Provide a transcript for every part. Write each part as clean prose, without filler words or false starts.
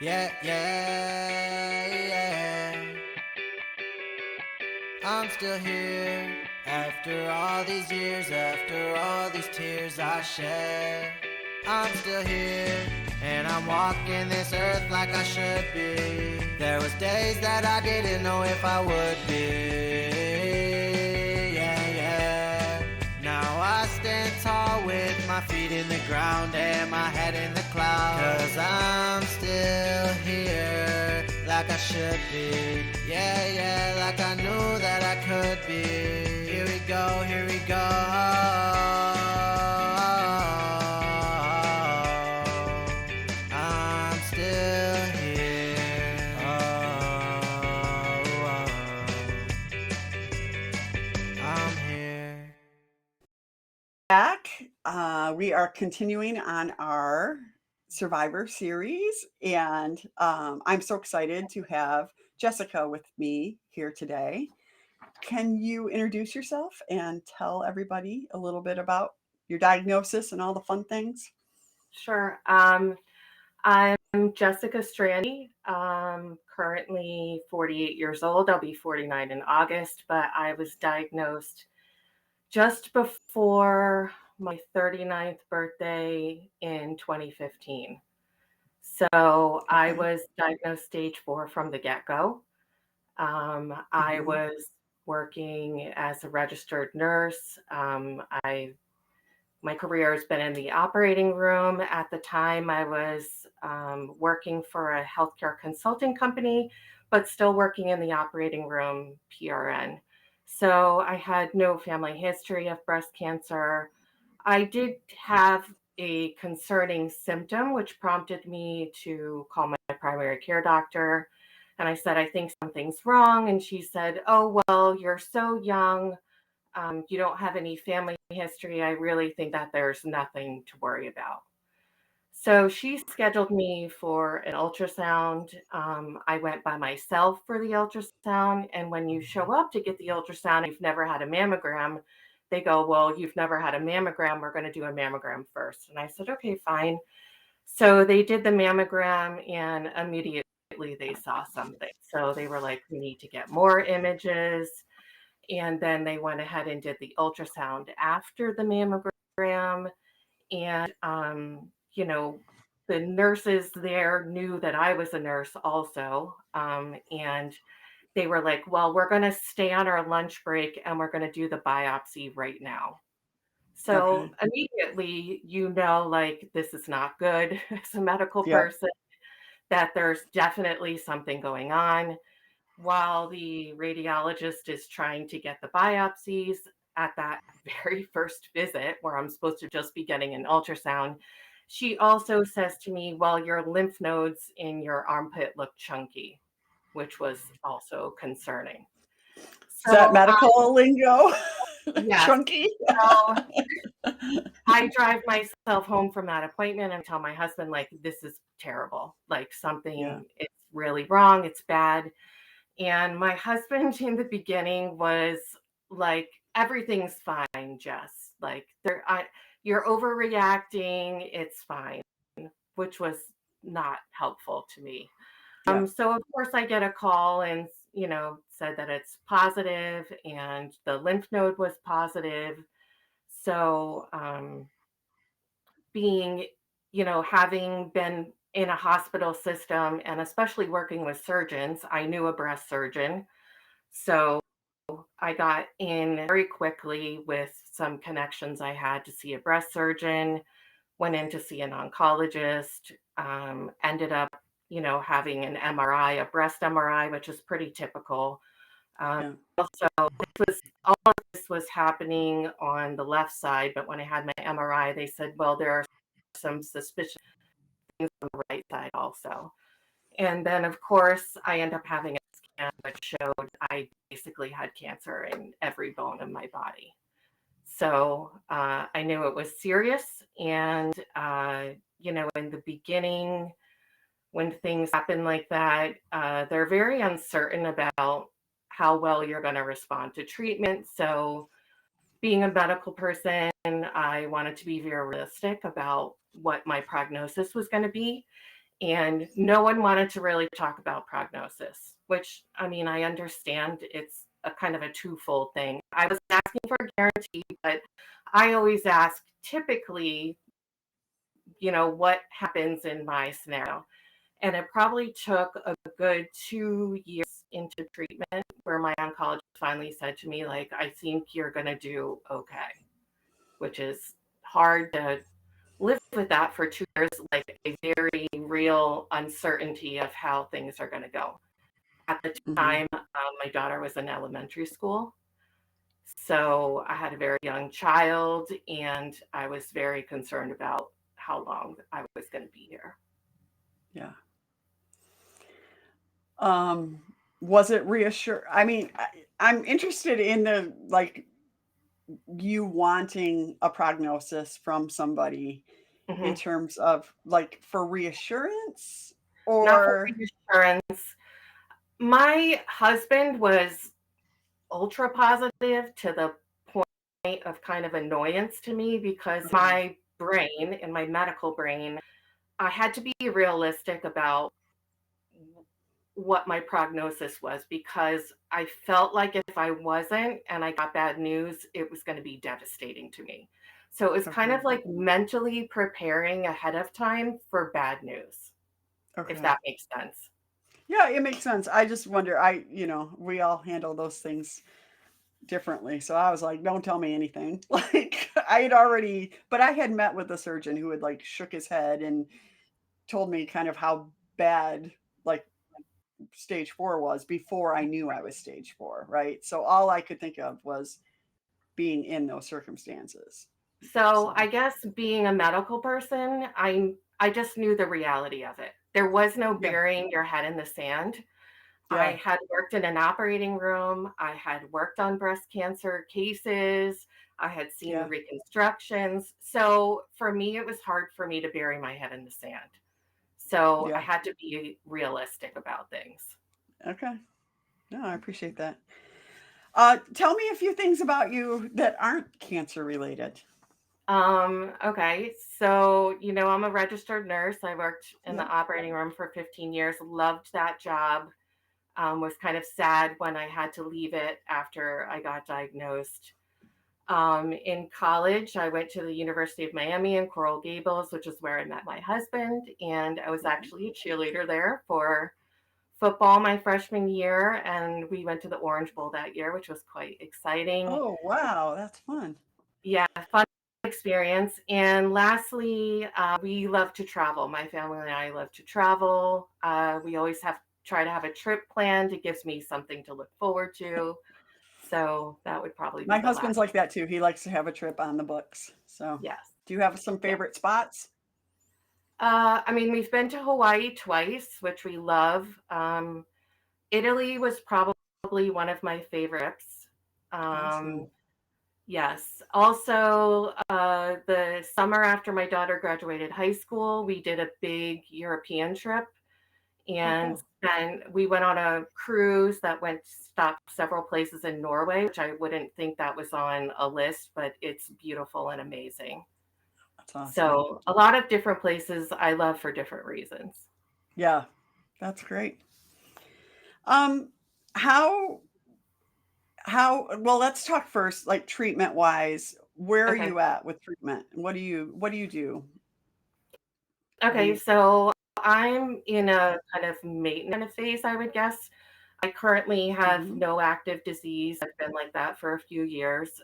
Yeah, yeah, yeah. I'm still here after all these years, after all these tears I shed. I'm still here and I'm walking this earth like I should be. There was days that I didn't know if I would be. Yeah, yeah. Now I stand tall with my feet in the ground and my head in the clouds. 'Cause I'm still here like I should be. Yeah, yeah, like I knew that I could be. Here we go, here we go. I'm still here. I'm here. Back. We are continuing on our Survivor series, and I'm so excited to have Jessica with me here today. Can you introduce yourself and tell everybody a little bit about your diagnosis and all the fun things? Sure. I'm Jessica Strande, currently 48 years old. I'll be 49 in August, but I was diagnosed just before my 39th birthday in 2015. So I Okay. was diagnosed stage 4 from the get-go. I Hmm. was working as a registered nurse. My career has been in the operating room. At the time, I was working for a healthcare consulting company, but still working in the operating room, PRN. So I had no family history of breast cancer. I did have a concerning symptom, which prompted me to call my primary care doctor. And I said, I think something's wrong. And she said, oh, well, you're so young. You don't have any family history. I really think that there's nothing to worry about. So she scheduled me for an ultrasound. I went by myself for the ultrasound. And when you show up to get the ultrasound, you've never had a mammogram, they go, well, you've never had a mammogram. We're going to do a mammogram first. And I said, okay, fine. So they did the mammogram and immediately they saw something. So they were like, we need to get more images. And then they went ahead and did the ultrasound after the mammogram. And, the nurses there knew that I was a nurse also. And they were like, well, we're going to stay on our lunch break and we're going to do the biopsy right now. So Okay. immediately, like this is not good as a medical Yep. person, that there's definitely something going on while the radiologist is trying to get the biopsies at that very first visit where I'm supposed to just be getting an ultrasound. She also says to me, well, your lymph nodes in your armpit look chunky, which was also concerning. Is that So, medical lingo? yes. Chunky? So I drive myself home from that appointment and tell my husband, like, this is terrible. Like, Yeah. something, it's really wrong. It's bad. And my husband in the beginning was like, everything's fine, Jess. Like you're overreacting, it's fine, which was not helpful to me. Yep. So of course I get a call and said that it's positive and the lymph node was positive. So being, having been in a hospital system and especially working with surgeons, I knew a breast surgeon. So I got in very quickly with some connections I had to see a breast surgeon, went in to see an oncologist, ended up, having an MRI, a breast MRI, which is pretty typical. Um, Yeah. so all of this was happening on the left side, but when I had my MRI, they said, well, there are some suspicious things on the right side also. And then, of course, I end up having a scan which showed I basically had cancer in every bone in my body. So I knew it was serious. And, in the beginning, when things happen like that, they're very uncertain about how well you're going to respond to treatment. So, being a medical person, I wanted to be very realistic about what my prognosis was going to be. and no one wanted to really talk about prognosis, which, I mean, I understand it's a kind of a twofold thing. I was asking for a guarantee, but I always ask typically, what happens in my scenario. And it probably took a good 2 years into treatment where my oncologist finally said to me, like, I think you're going to do okay, which is hard to live with that for 2 years, like a very real uncertainty of how things are going to go. At the Mhm. time, my daughter was in elementary school. So I had a very young child, and I was very concerned about how long I was going to be here. Yeah. Um, was it reassure I mean, I'm interested in the, like, you wanting a prognosis from somebody in Hmm. terms of, like, for reassurance Not for or reassurance. My husband was ultra positive to the point of kind of annoyance to me because okay, my brain, in my medical brain, I had to be realistic about what my prognosis was because I felt like if I wasn't and I got bad news, it was going to be devastating to me. So it was kind of okay, like mentally preparing ahead of time for bad news, if okay. that makes sense. Yeah, it makes sense. I just wonder, we all handle those things differently. So I was like, don't tell me anything. Like I had already, but I had met with a surgeon who had like shook his head and told me kind of how bad like stage 4 was before I knew I was stage 4, right? So all I could think of was being in those circumstances. So I So, guess being a medical person, I just knew the reality of it. There was no yeah, burying your head in the sand. I yeah, had worked in an operating room. I had worked on breast cancer cases. I had seen yeah, reconstructions. So for me, it was hard for me to bury my head in the sand. So I yeah. had to be realistic about things. Okay. No, I appreciate that. Tell me a few things about you that aren't cancer related. Okay. So, I'm a registered nurse. I worked in the Yep. operating room for 15 years, loved that job. Was kind of sad when I had to leave it after I got diagnosed. In college, I went to the University of Miami in Coral Gables, which is where I met my husband. And I was Okay. actually a cheerleader there for football my freshman year. And we went to the Orange Bowl that year, which was quite exciting. Oh, wow, that's fun. Yeah, fun experience. And lastly, we love to travel. My family and I love to travel. We always try to have a trip planned. It gives me something to look forward to. So that would probably be My the husband's last. like that too. He likes to have a trip on the books. So, Yes. do you have some Yeah. favorite spots? I mean, we've been to Hawaii twice, which we love. Italy was probably one of my favorites. Um, Awesome. yes. Also, the summer after my daughter graduated high school, we did a big European trip, Oh, and cool. then we went on a cruise that went stopped several places in Norway, which I wouldn't think that was on a list, but it's beautiful and amazing. That's awesome. So a lot of different places I love for different reasons. Yeah, that's great. Um, how well, let's talk first, like treatment wise. Where are Okay. you at with treatment? What do you do? What do Okay. you So I'm in a kind of maintenance phase, I would guess. I currently have Mhm. no active disease. I've been like that for a few years.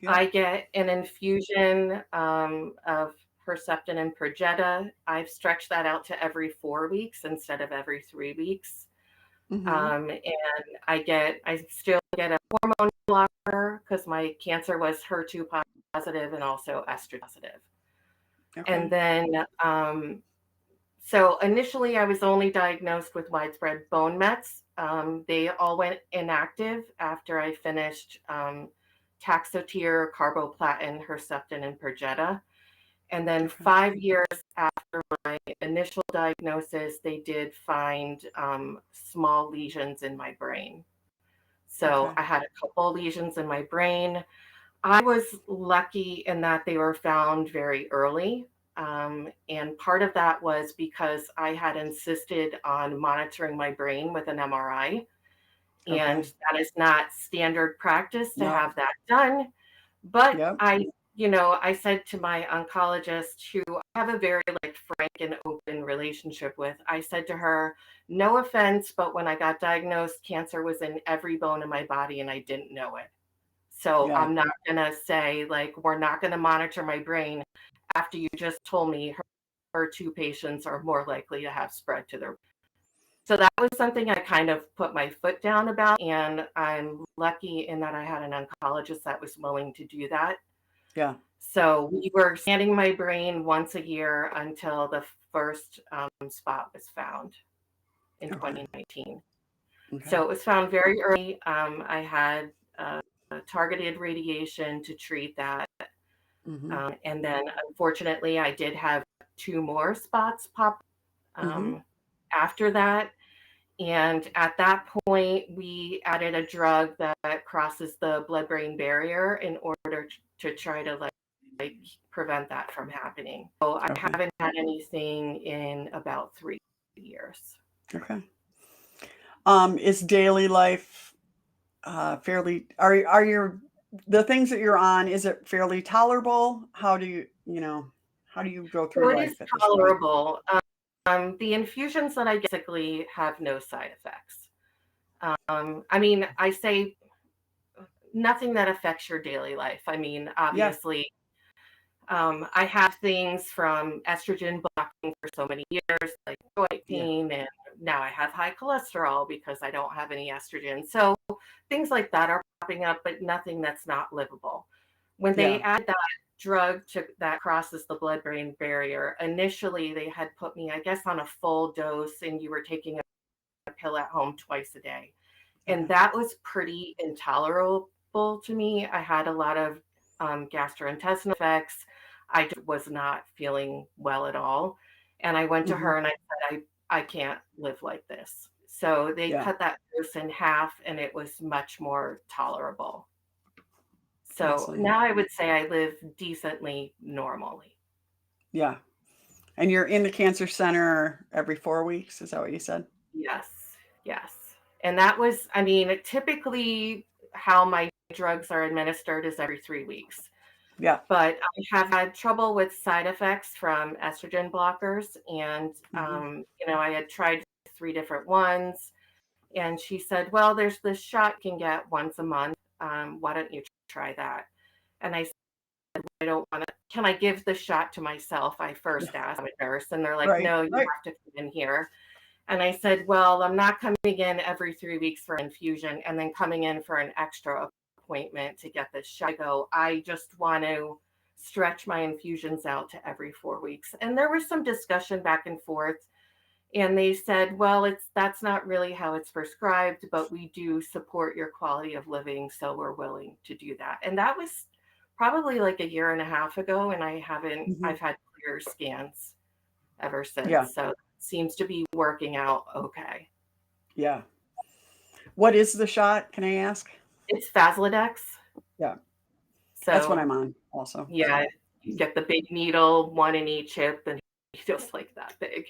Yep. I get an infusion of Herceptin and Perjeta. I've stretched that out to every 4 weeks instead of every 3 weeks. Mhm. And I still get a hormone blocker because my cancer was HER2 positive and also estrogen positive. And Okay. then, so initially I was only diagnosed with widespread bone mets. They all went inactive after I finished Taxotere, carboplatin, Herceptin, and Perjeta. And then Okay. 5 years after my initial diagnosis, they did find small lesions in my brain. So Okay. I had a couple lesions in my brain. I was lucky in that they were found very early. And part of that was because I had insisted on monitoring my brain with an MRI. And Okay. that is not standard practice to No. have that done. But Yep. I said to my oncologist, who I have a very like frank and open relationship with, I said to her, no offense, but when I got diagnosed, cancer was in every bone in my body and I didn't know it. So Yeah. I'm not gonna say like we're not gonna monitor my brain after you just told me her two patients are more likely to have spread to their. So that was something I kind of put my foot down about, and I'm lucky in that I had an oncologist that was willing to do that. Yeah. So we were scanning my brain once a year until the first spot was found in Okay. 2019. Okay. So it was found very early. I had targeted radiation to treat that. Mm-hmm. And then unfortunately, I did have two more spots pop Mm-hmm. um, after that. And at that point, we added a drug that crosses the blood-brain barrier in order to try to like prevent that from happening. So I Okay. haven't had anything in about 3 years. Okay. Is daily life fairly are your the things that you're on, is it fairly tolerable? How do you go So through it is life at this point? tolerable. The infusions that I get basically have no side effects. I mean, I say nothing that affects your daily life. I mean, Yeah. obviously, I have things from estrogen blocking for so many years, like joint Yeah. pain, and now I have high cholesterol because I don't have any estrogen. So things like that are popping up, but nothing that's not livable. When they Yeah. add that drug that crosses the blood-brain barrier, initially they had put me, I guess, on a full dose, and you were taking a pill at home twice a day. And Okay. that was pretty intolerable to me. I had a lot of gastrointestinal effects. I just was not feeling well at all. And I went to Mm-hmm. her and I said, I can't live like this. So they Yeah. cut that dose in half and it was much more tolerable. So Awesome. now I would say I live decently normally. Yeah. And you're in the cancer center every 4 weeks, is that what you said? Yes, yes. And that was, I mean, typically how my drugs are administered is every 3 weeks. Yeah. But I have had trouble with side effects from estrogen blockers. And, Mm-hmm. I had tried three different ones. And she said, well, there's this shot you can get once a month. Why don't you try that? And I said, I don't want to. Can I give the shot to myself? I first asked. I'm a nurse. And they're like, Right. no, you Right. have to come in here. And I said, well, I'm not coming in every 3 weeks for infusion and then coming in for an extra appointment to get this shot. I go, I just want to stretch my infusions out to every 4 weeks. And there was some discussion back and forth. And they said, well, that's not really how it's prescribed, but we do support your quality of living, so we're willing to do that. And that was probably like a year and a half ago, and Mm-hmm. I've had clear scans ever Yeah. since. So it seems to be working out okay. Yeah. What is the shot? Can I ask? It's Faslodex. Yeah. That's what I'm So on also. yeah, So you get the big needle, one in each hip, and it feels like that big.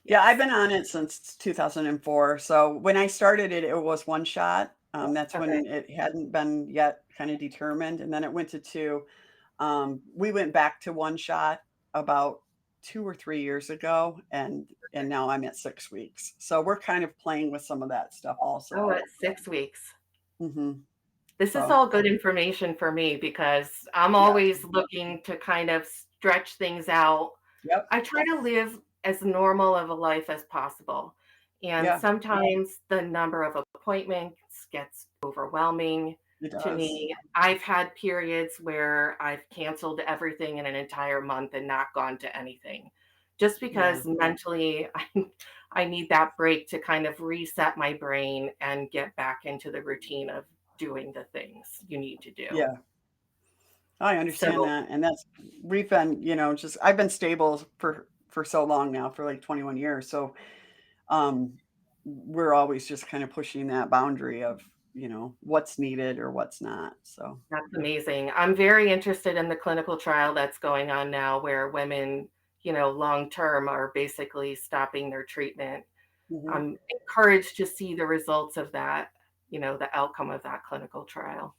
yeah, I've Yes. been on it since 2004. So when I started it, it was one shot. That's Okay. when it hadn't been yet kind of determined. And then it went to two. We went back to one shot about 2 or 3 years ago, and now I'm at 6 weeks. So we're kind of playing with some of that stuff Oh, also. it's 6 weeks. Hmm. This is So all good information for me because I'm yeah. always looking to kind of stretch things out. Yep. I try to live as normal of a life as possible. And Yeah, sometimes the number of appointments gets overwhelming it to does. me. I've had periods where I've canceled everything in an entire month and not gone to anything just Yeah. because mentally I need that break to kind of reset my brain and get back into the routine of doing the things you need to do. Yeah. I understand So that. And that's we've been, just I've been stable for so long now, for like 21 years. So um we're always just kind of pushing that boundary of, what's needed or what's not. So that's amazing. I'm very interested in the clinical trial that's going on now where women long term are basically stopping their treatment. Mhm. I'm encouraged to see the results of that, the outcome of that clinical trial.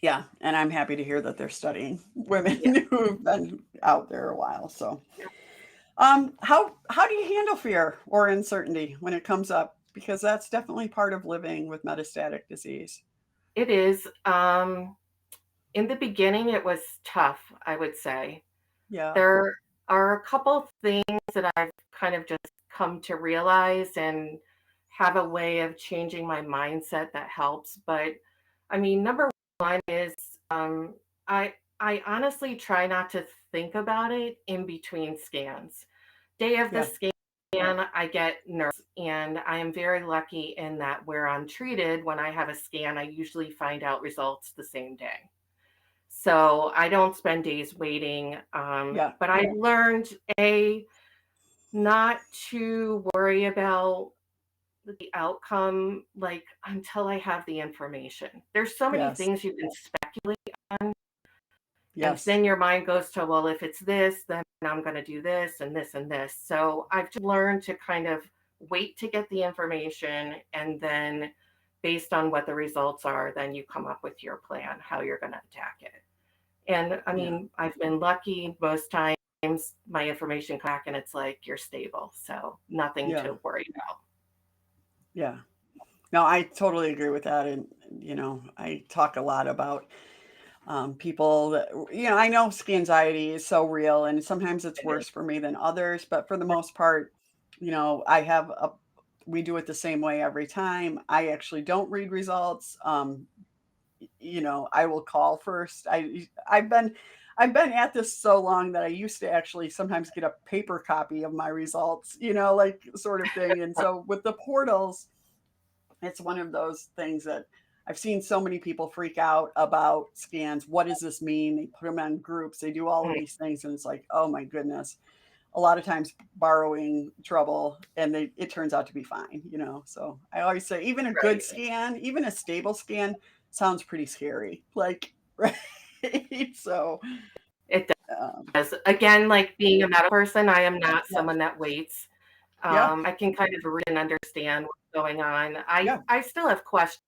Yeah, and I'm happy to hear that they're studying women Yeah. who've been out there a while. So, how do you handle fear or uncertainty when it comes up? Because that's definitely part of living with metastatic disease. It is. In the beginning, it was tough, I would say. Yeah, There are a couple things that I've kind of just come to realize and have a way of changing my mindset that helps. But I mean, number one is I I honestly try not to think about it in between scans. Day of the yeah, scan, I get nerves, and I am very lucky in that where I'm treated, when I have a scan, I usually find out results the same day. So I don't spend days waiting. yeah, But I learned a not to worry about the outcome like until I have the information. There's so many yes, things you can speculate on, and yes, then your mind goes to, well, if it's this, then I'm going to do this and this and this. So I've just learned to kind of wait to get the information, and then based on what the results are, then you come up with your plan how you're going to attack it. And I yeah, mean, I've been lucky most times. My information comes back and it's like you're stable, so nothing yeah, to worry about. yeah. No, I totally agree with that. And, I talk a lot about people that, I know ski anxiety is so real and sometimes it's It is. worse for me than others, but for the most part, I have we do it the same way every time. I actually don't read results. I will call first. I've been at this so long that I used to actually sometimes get a paper copy of my results, like sort of thing. And so with the portals, it's one of those things that I've seen so many people freak out about scans. What does this mean? They put them on groups, they do all of Mm, these things, and it's like, oh my goodness. A lot of times borrowing trouble, and it turns out to be fine, So I always say, even a good right. scan, even a stable scan sounds pretty scary. Like, right. So, It um, does. Again, like being a medical person, I am not yeah, someone that waits. yeah, I can kind of read and understand what's going on. I yeah, I still have questions,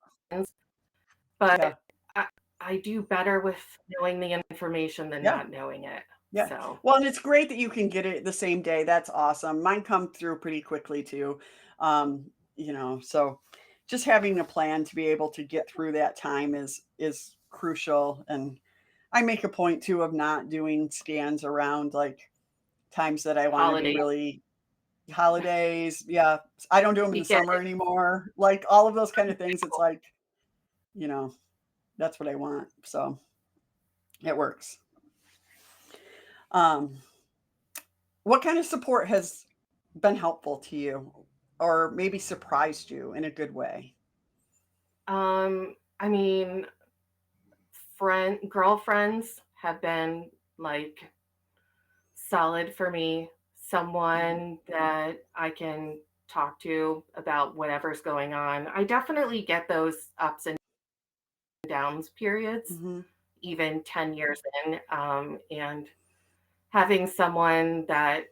but yeah, I, I do better with knowing the information than yeah. not knowing it. Yeah. So Well, and it's great that you can get it the same day. That's awesome. Mine come through pretty quickly too. So just having a plan to be able to get through that time is crucial. And I make a point too of not doing scans around like times that I want to be holidays, really holidays. Yeah. I don't do them in we the get summer anymore. Like all of those kind of things. It's like, you know, that's what I want. So it works. Um, what kind of support has been helpful to you or maybe surprised you in a good way? I mean, girlfriends have been like solid for me, Mhm, someone that I can talk to about whatever's going on. I definitely get those ups and downs periods, mhm, even 10 years in. And having someone that,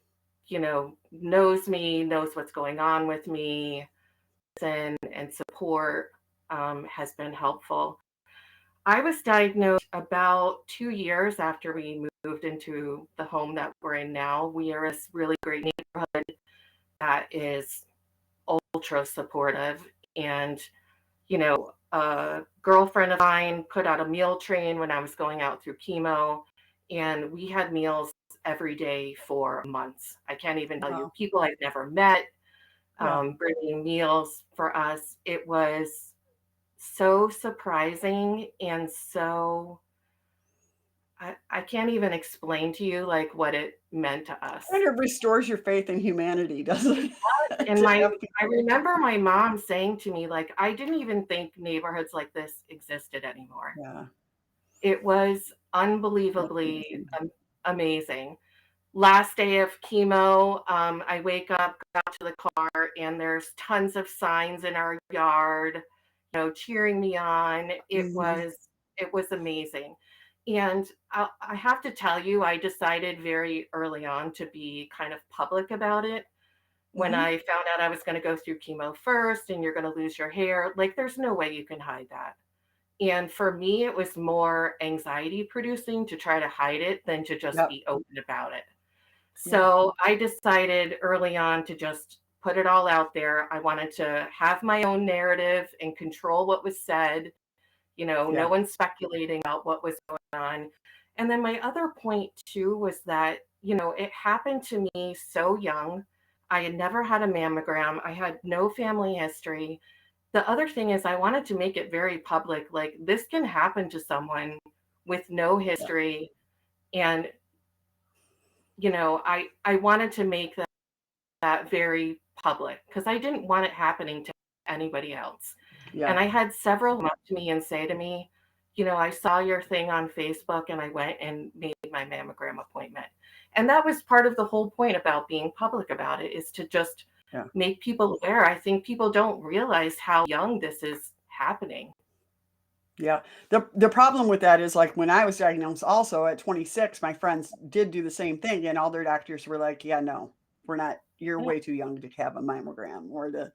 knows me, knows what's going on with me, and support has been helpful. I was diagnosed about 2 years after we moved into the home that we're in now. We are a really great neighborhood that is ultra supportive. And, a girlfriend of mine put out a meal train when I was going out through chemo, and we had meals every day for months. I can't even tell you, wow, people I've never met yeah. bringing meals for us. It was so surprising and so I can't even explain to you like what it meant to us. Kind of restores your faith in humanity, doesn't it? And To my have I people. remember my mom saying to me, like, I didn't even think neighborhoods like this existed anymore. Yeah, It was that's unbelievably amazing. amazing. Last day of chemo, I wake up, go out to the car, and there's tons of signs in our yard, cheering me on. It Mhm, was it was amazing. And I have to tell you, I decided very early on to be kind of public about it. When Mhm. I found out I was going to go through chemo first and you're going to lose your hair, like there's no way you can hide that. And for me, it was more anxiety producing to try to hide it than to just Yep. be open about it. Yeah. So I decided early on to just put it all out there. I wanted to have my own narrative and control what was said. No Yeah. one speculating about what was going on. And then my other point too was that, it happened to me so young. I had never had a mammogram. I had no family history. The other thing is I wanted to make it very public. Like this can happen to someone with no Yeah. history. And, I wanted to make that very public because I didn't want it happening to anybody else. Yeah. And I had several come up to me and say to me, I saw your thing on Facebook and I went and made my mammogram appointment. And that was part of the whole point about being public about it is to just Yeah. make people aware. I think people don't realize how young this is happening. Yeah. The problem with that is like when I was diagnosed also at 26, my friends did do the same thing and all their doctors were like, "Yeah, no. We're not you're Yeah, way too young to have a mammogram or the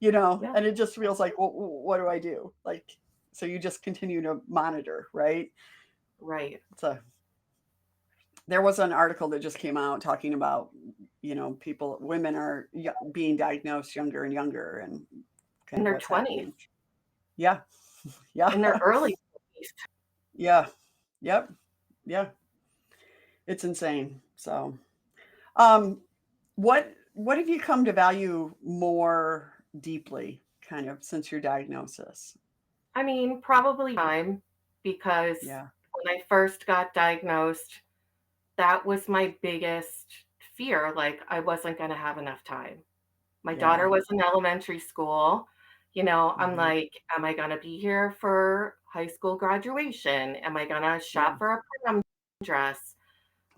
yeah, and it just feels like, well, what do I do? Like, so you just continue to monitor, right? right. So there was an article that just came out talking about, women are being diagnosed younger and younger and kind In of their what's 20s, happening. Yeah. Yeah. in their early 20s. Yeah. Yep. Yeah. It's insane. So, um, what have you come to value more deeply, kind of since your diagnosis? I mean, probably time because Yeah. when I first got diagnosed, that was my biggest fear. Like, I wasn't going to have enough time. My Yeah. daughter was in elementary school. I'm Hmm. like, am I going to be here for high school graduation? Am I going to Yeah. shop for a prom dress?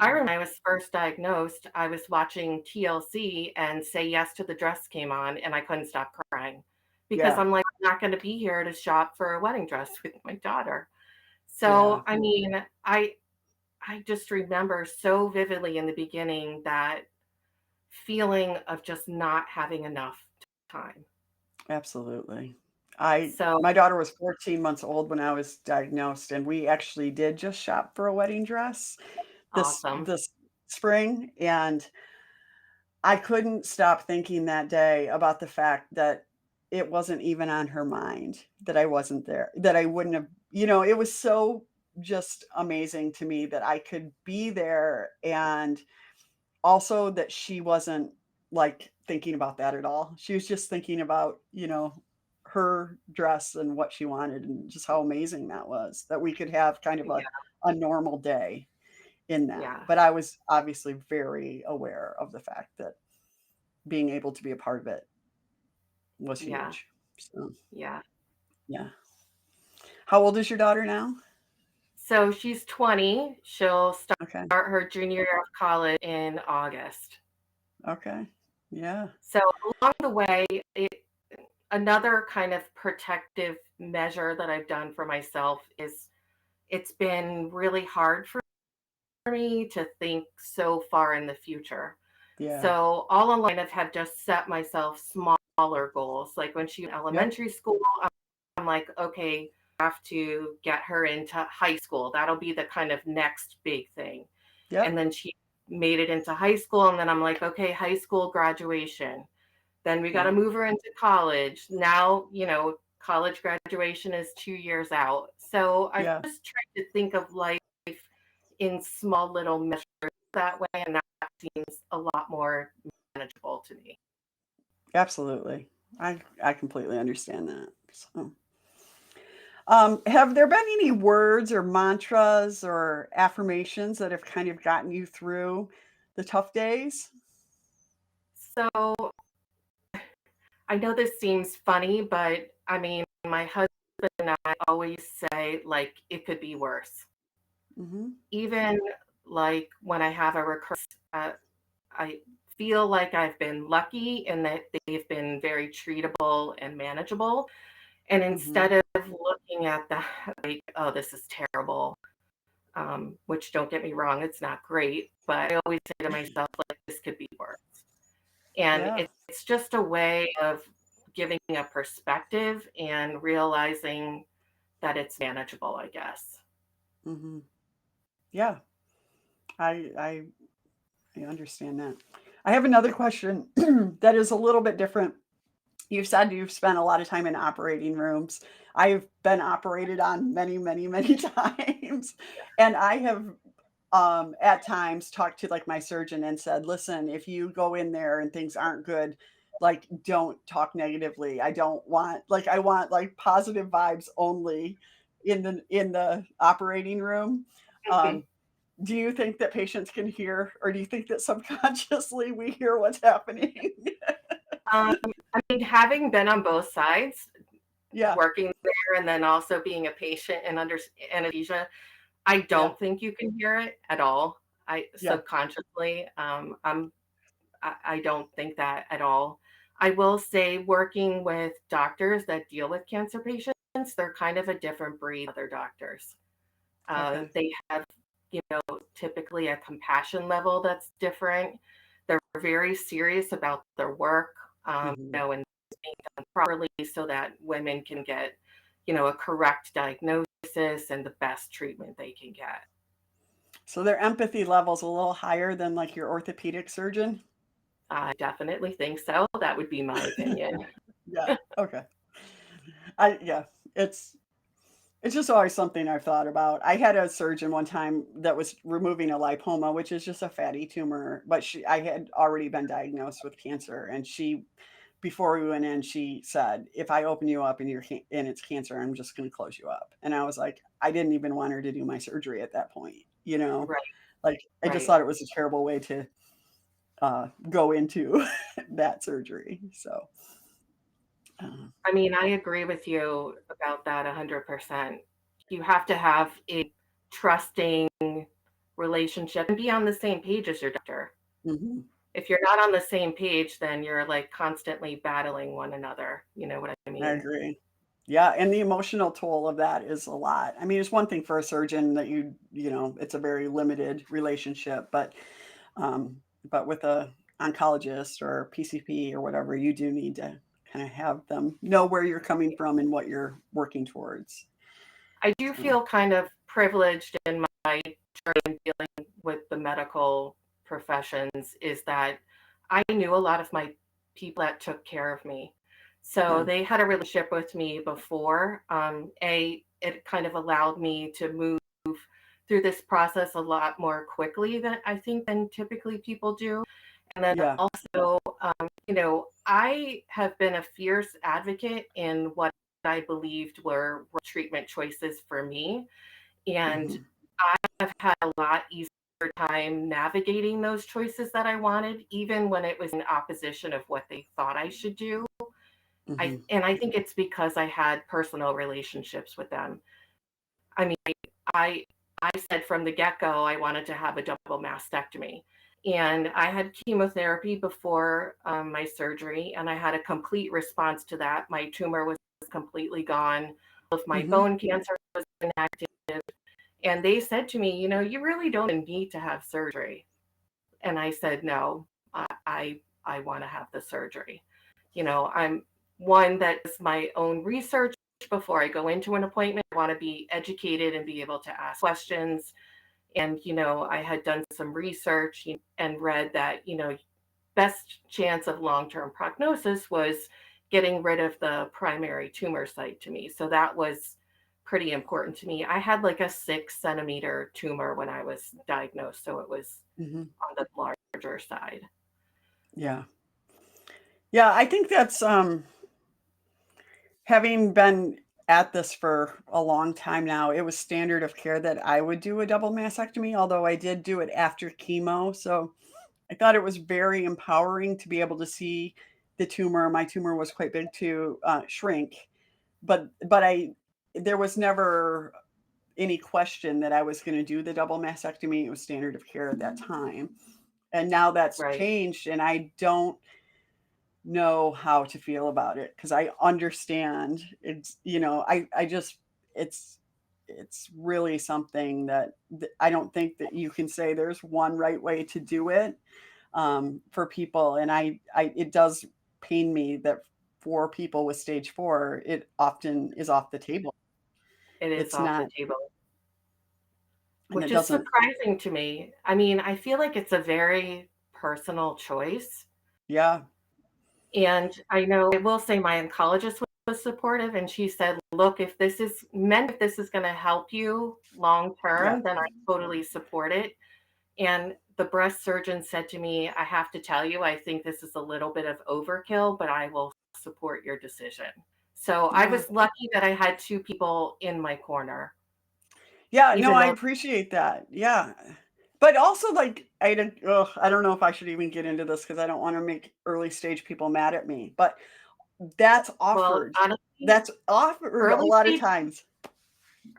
I Yeah. remember when I was first diagnosed, I was watching TLC and Say Yes to the Dress came on, and I couldn't stop crying because Yeah. I'm like, I'm not going to be here to shop for a wedding dress with my daughter. Yeah. So, I mean, I just remember so vividly in the beginning that feeling of just not having enough time. Absolutely. I So My daughter was 14 months old when I was diagnosed, and we actually did just shop for a wedding dress awesome. this spring, and I couldn't stop thinking that day about the fact that it wasn't even on her mind that I wasn't there, that I wouldn't have, it was so just amazing to me that I could be there and also that she wasn't like thinking about that at all. She was just thinking about, her dress and what she wanted and just how amazing that was that we could have kind of Yeah, a normal day in that. yeah, But I was obviously very aware of the fact that being able to be a part of it was yeah, huge. So, yeah. yeah. How old is your daughter now? So she's 20. She'll start Okay. her junior year of college in August. Okay. Yeah. So along the way, another kind of protective measure that I've done for myself is it's been really hard for me to think so far in the future. Yeah. So all online, I have just set myself smaller goals. Like when she was in Yep. elementary school, I'm like, okay, I have to get her into high school. That'll be the kind of next big thing. And Yep. then she made it into high school. And then I'm like, okay, high school graduation. Then we got to Yeah. move her into college. Now, college graduation is 2 years out. So I've Yeah. just tried to think of life in small little measures that way. And that seems a lot more manageable to me. Absolutely. I completely understand that. So, have there been any words or mantras or affirmations that have kind of gotten you through the tough days? So I know this seems funny, but I mean, my husband and I always say, like, it could be worse. Mhm. Even like when I have a recurrence, I feel like I've been lucky in that they've been very treatable and manageable. And Mhm. instead of looking at that like, oh, this is terrible, which don't get me wrong, it's not great, but I always say to myself, like, this could be worse. And Yeah. it's just a way of giving a perspective and realizing that it's manageable, I guess. Hmm. Yeah. I I understand that. I have another question that is a little bit different. You've said you've spent a lot of time in operating rooms. I've been operated on many, many, many times, and I have at times talked to like my surgeon and said, listen, if you go in there and things aren't good, like don't talk negatively. I don't want like I want like positive vibes only in the operating room. Mhm. Um, do you think that patients can hear, or do you think that subconsciously we hear what's happening? Um, I mean, having been on both sides, Yeah, working there and then also being a patient and under anesthesia, I yeah, don't think you can hear it at all. I yeah. subconsciously, I don't think that at all. I will say, working with doctors that deal with cancer patients, they're kind of a different breed of other doctors. Okay. They have, typically a compassion level that's different. They're very serious about their work, Hmm. and being done properly so that women can get, a correct diagnosis and the best treatment they can get. So their empathy level's a little higher than like your orthopedic surgeon? I definitely think so. That would be my opinion. Yeah, okay. Yeah, it's it's just always something I've thought about. I had a surgeon one time that was removing a lipoma, which is just a fatty tumor, but I had already been diagnosed with cancer, and before we went in, she said, "If I open you up and and it's cancer, I'm just going to close you up." And I was like, I didn't even want her to do my surgery at that point, you know? Right, Like I just right. thought it was a terrible way to go into that surgery. So, uh, I mean, I agree with you about that 100%. You have to have a trusting relationship and be on the same page as your doctor. mhm. If you're not on the same page, then you're like constantly battling one another. You know what I I mean? agree. Yeah, and the emotional toll of that is a lot. I mean, it's one thing for a surgeon that it's a very limited relationship, but with a oncologist or PCP or whatever, you do need to kind of have them know where you're coming from and what you're working towards. I do So, feel kind of privileged in my journey in dealing with the medical professions is that I knew a lot of my people that took care of me. So yeah, they had a relationship with me before. It kind of allowed me to move through this process a lot more quickly than I think than typically people do. And then yeah, also, I have been a fierce advocate in what I believed were treatment choices for me. And hmm, I've had a lot easier time navigating those choices that I wanted, even when it was in opposition of what they thought I should do. hmm, I think it's because I had personal relationships with them. I mean, I I said from the get-go I wanted to have a double mastectomy. And I had chemotherapy before my surgery, and I had a complete response to that. My tumor was completely gone. All of my hmm, bone cancer was inactive. And they said to me, you really don't need to have surgery. And I said, no, I want to have the surgery. I'm one that does my own research before I go into an appointment. I want to be educated and be able to ask questions. And, I had done some research and read that, best chance of long-term prognosis was getting rid of the primary tumor site to me. So that was pretty important to me. I had like a 6 centimeter tumor when I was diagnosed. So it was hmm, on the larger side. yeah, yeah. I think that's having been at this for a long time now, it was standard of care that I would do a double mastectomy, although I did do it after chemo. So I thought it was very empowering to be able to see the tumor. My tumor was quite big to shrink, but there was never any question that I was going to do the double mastectomy. It was standard of care at that time, and now that's Right. changed, and I don't know how to feel about it because I understand it's I just it's it's really something that I don't think that you can say there's one right way to do it for people. And it does pain me that for people with stage 4, it often is off the table. It is It's off the not, table, and it which is doesn't, surprising to me. I mean, I feel like it's a very personal choice. yeah, And I know I will say my oncologist was supportive, and she said, "Look, if this is going to help you long yeah, term, then I totally support it." And the breast surgeon said to me, "I have to tell you, I think this is a little bit of overkill, but I will support your decision." So I yeah. was lucky that I had two people in my corner, Yeah, no, even I though, appreciate that. Yeah. But also, like, I don't know if I should even get into this because I don't want to make early stage people mad at me. But that's well, offered. honestly, That's offered a early lot of stage times.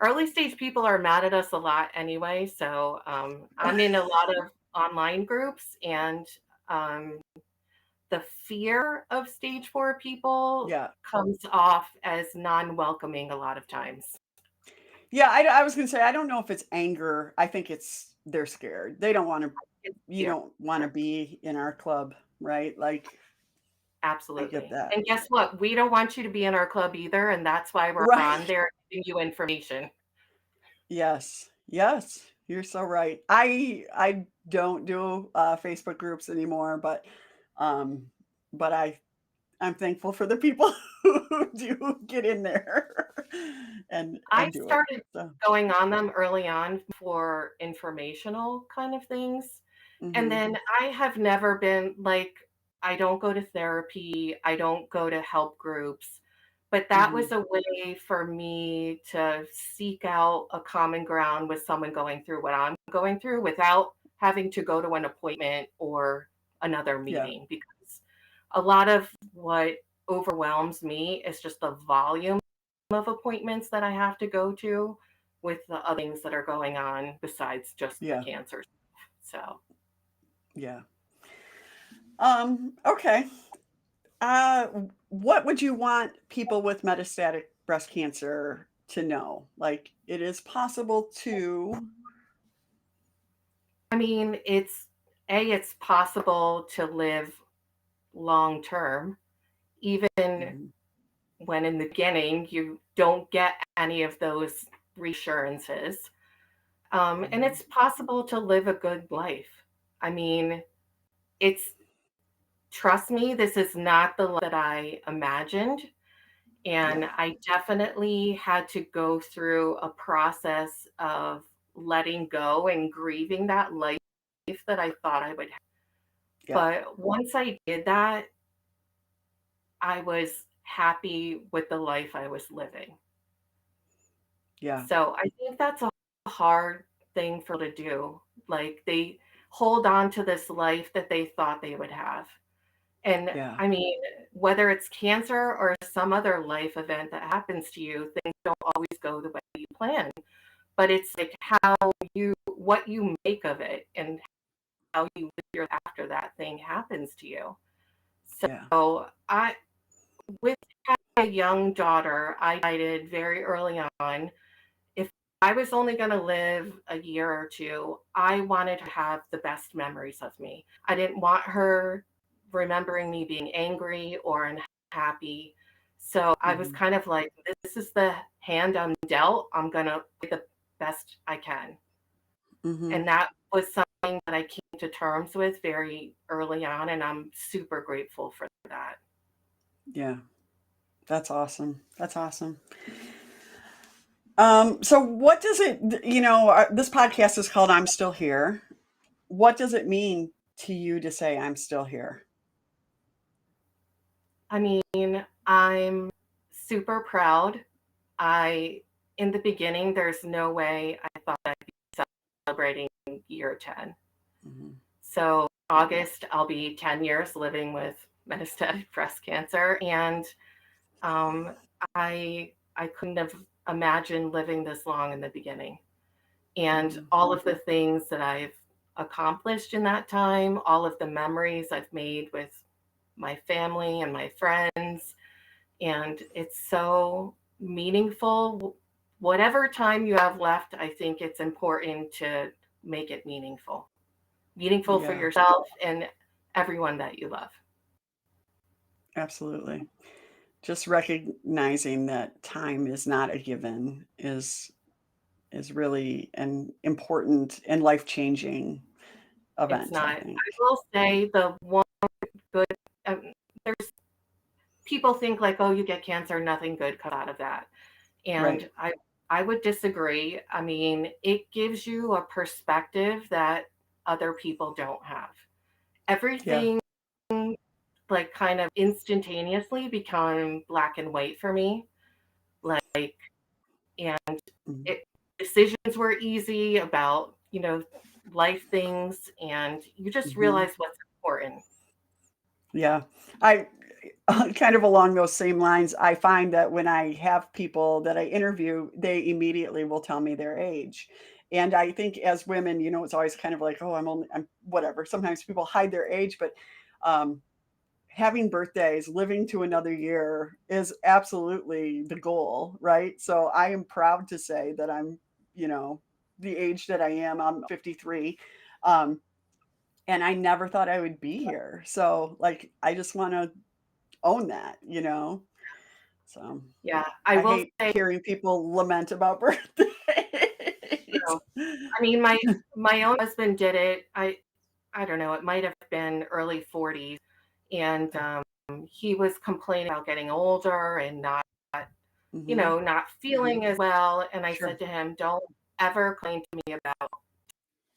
early stage people are mad at us a lot anyway. So I'm in a lot of online groups, and um, the fear of stage 4 people Yeah. comes off as non-welcoming a lot of times. Yeah, I was gonna say, I don't know if it's anger. I think it's they're scared. They don't wanna It's You fear. don't wanna be in our club, right? Like, I get Absolutely. that. And guess what? We don't want you to be in our club either, and that's why we're on Right. there giving you information. Yes. Yes. You're so right. I don't do, Facebook groups anymore, um, but I'm thankful for the people who do get in there I and do it. started So, going on them early on for informational kind of things. And mhm, then I have never been like, I don't go to therapy, I don't go to help groups, but that was mhm. a way for me to seek out a common ground with someone going through what I'm going through without having to go to an appointment or another Yeah, meeting, because a lot of what overwhelms me is just the volume of appointments that I have to go to with the other things that are going on besides just the yeah, cancer. So, yeah. Okay. What would you want people with metastatic breast cancer to know? Like, it is possible to. I mean, it's possible to live long term, even Mhm, when in the beginning you don't get any of those reassurances. And mhm. it's possible to live a good life. I mean, it's trust me, this is not the life that I imagined. And Yeah, I definitely had to go through a process of letting go and grieving that life that I thought I would have. yeah, But once I did that, I was happy with the life I was living. yeah, So I think that's a hard thing for to do. Like they hold on to this life that they thought they would have. And yeah, I mean, whether it's cancer or some other life event that happens to you, things don't always go the way you plan. But it's like what you make of it and how you live your after that thing happens to you. yeah. So with having a young daughter, I decided very early on, if I was only going to live a year or two, I wanted to have the best memories of me. I didn't want her remembering me being angry or unhappy. So I was Mhm, kind of like, this is the hand I'm dealt. I'm going to play the best I can. mhm. And that was something that I came to terms with very early on. And I'm super grateful for that. Yeah, that's awesome. That's awesome. So what does this podcast is called I'm Still Here. What does it mean to you to say I'm still here? I mean, I'm super proud. I, in the beginning, there's no way I thought I'd be celebrating year 10. Mhm, So, August, I'll be 10 years living with metastatic breast cancer. And um, I couldn't have imagined living this long in the beginning. And mhm, all of the things that I've accomplished in that time, all of the memories I've made with my family and my friends, and it's so meaningful whatever time you have left, I think it's important to make it meaningful for Yeah, yourself and everyone that you love. absolutely. Just recognizing that time is not a given is really an important and life-changing It's event, I not. think. I will say the one good, um, there's people think like, oh, you get cancer, nothing good comes out of that. Right. And I would disagree. I mean, it gives you a perspective that other people don't have. Yeah. Everything like kind of instantaneously become black and white for me. Like, and Mhm. it decisions were easy about, life things, and you just Mhm. realize what's important. Yeah. I kind of along those same lines, I find that when I have people that I interview, they immediately will tell me their age. And I think as women, it's always kind of like, oh, I'm whatever. Sometimes people hide their age, but um, having birthdays, living to another year is absolutely the goal, right? So I am proud to say that I'm, you know, the age that I am. I'm 53. Um, and I never thought I would be here. So, like, I just want to own that. So Yeah, I I will hate say, hearing people lament about birthdays. I mean, my own husband did it. I don't know, it might have been early 40s, and he was complaining about getting older and Hmm. not feeling as well. And I said Sure. to him, "Don't ever complain to me about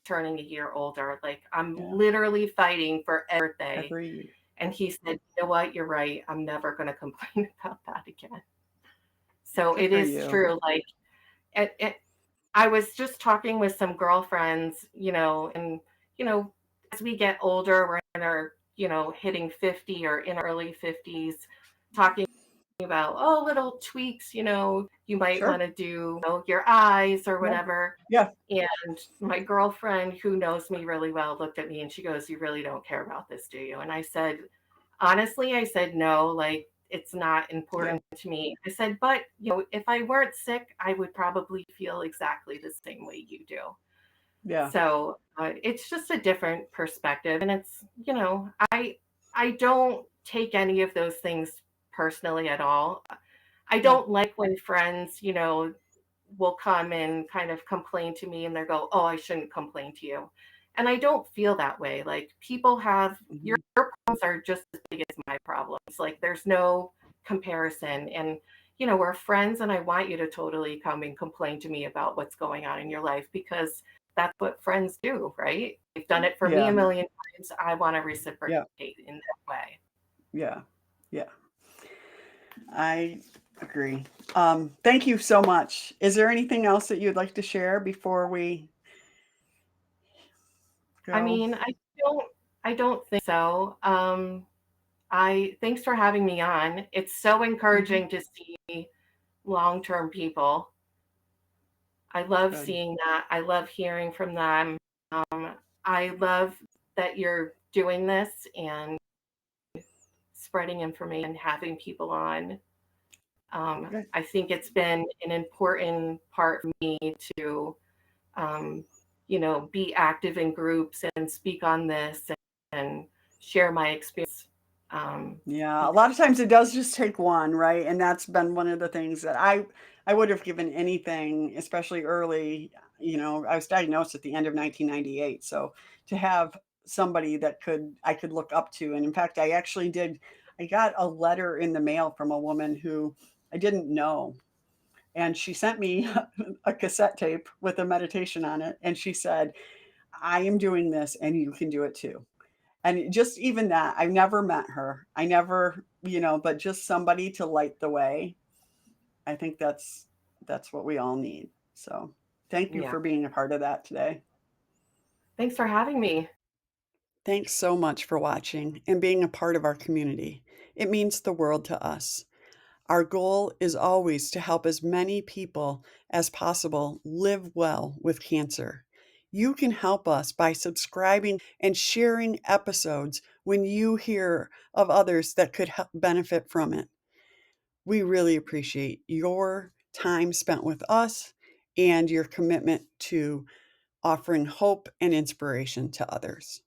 turning a year older. Like I'm Yeah. literally fighting for every birthday." Every And he said, "You know what? You're right. I'm never going to complain about that again." So Good it for is you. true. Like I was just talking with some girlfriends, and you know, as we get older, we're in our, hitting 50 or in early 50s, talking about, oh, little tweaks, you might want Sure. to do, your eyes or Yeah. whatever. Yeah. And my girlfriend, who knows me really well, looked at me and she goes, "You really don't care about this, do you?" And I said, honestly, I said, no, like it's not Yeah. important to me. I said, but, if I weren't sick, I would probably feel exactly the same way you do. Yeah. So it's just a different perspective. And it's, I don't take any of those things personally at all. I Yeah. don't like when friends, will come and kind of complain to me and they go, "Oh, I shouldn't complain to you." And I don't feel that way. Like people have your Mhm. problems are just as big as my problems. Like there's no comparison. And we're friends and I want you to totally come and complain to me about what's going on in your life because that's what friends do, right? They've done it for me a Yeah. million times. I want to Yeah. reciprocate in that way. Yeah. Yeah. I agree. Thank you so much. Is there anything else that you'd like to share before we I go? mean, I don't think so. I thanks for having me on. It's so Mhm. encouraging to see long-term people. I love Good. seeing that. I love hearing from them. I love that you're doing this and spreading information, having people on. Good. I think it's been an important part for me to, um, be active in groups and speak on this and share my experience. Yeah, a Because lot of times it does just take one, right? And that's been one of the things that I would have given anything, especially early. I was diagnosed at the end of 1998, so to have somebody that I could look up to, and in fact, I got a letter in the mail from a woman who I didn't know, and she sent me a cassette tape with a meditation on it, and she said, "I am doing this, and you can do it too." And just even that, I've never met her. I never, but just somebody to light the way. I think that's what we all need. So, thank you yeah, for being a part of that today. thanks for having me. Thanks so much for watching and being a part of our community. It means the world to us. Our goal is always to help as many people as possible live well with cancer. You can help us by subscribing and sharing episodes when you hear of others that could benefit from it. We really appreciate your time spent with us and your commitment to offering hope and inspiration to others.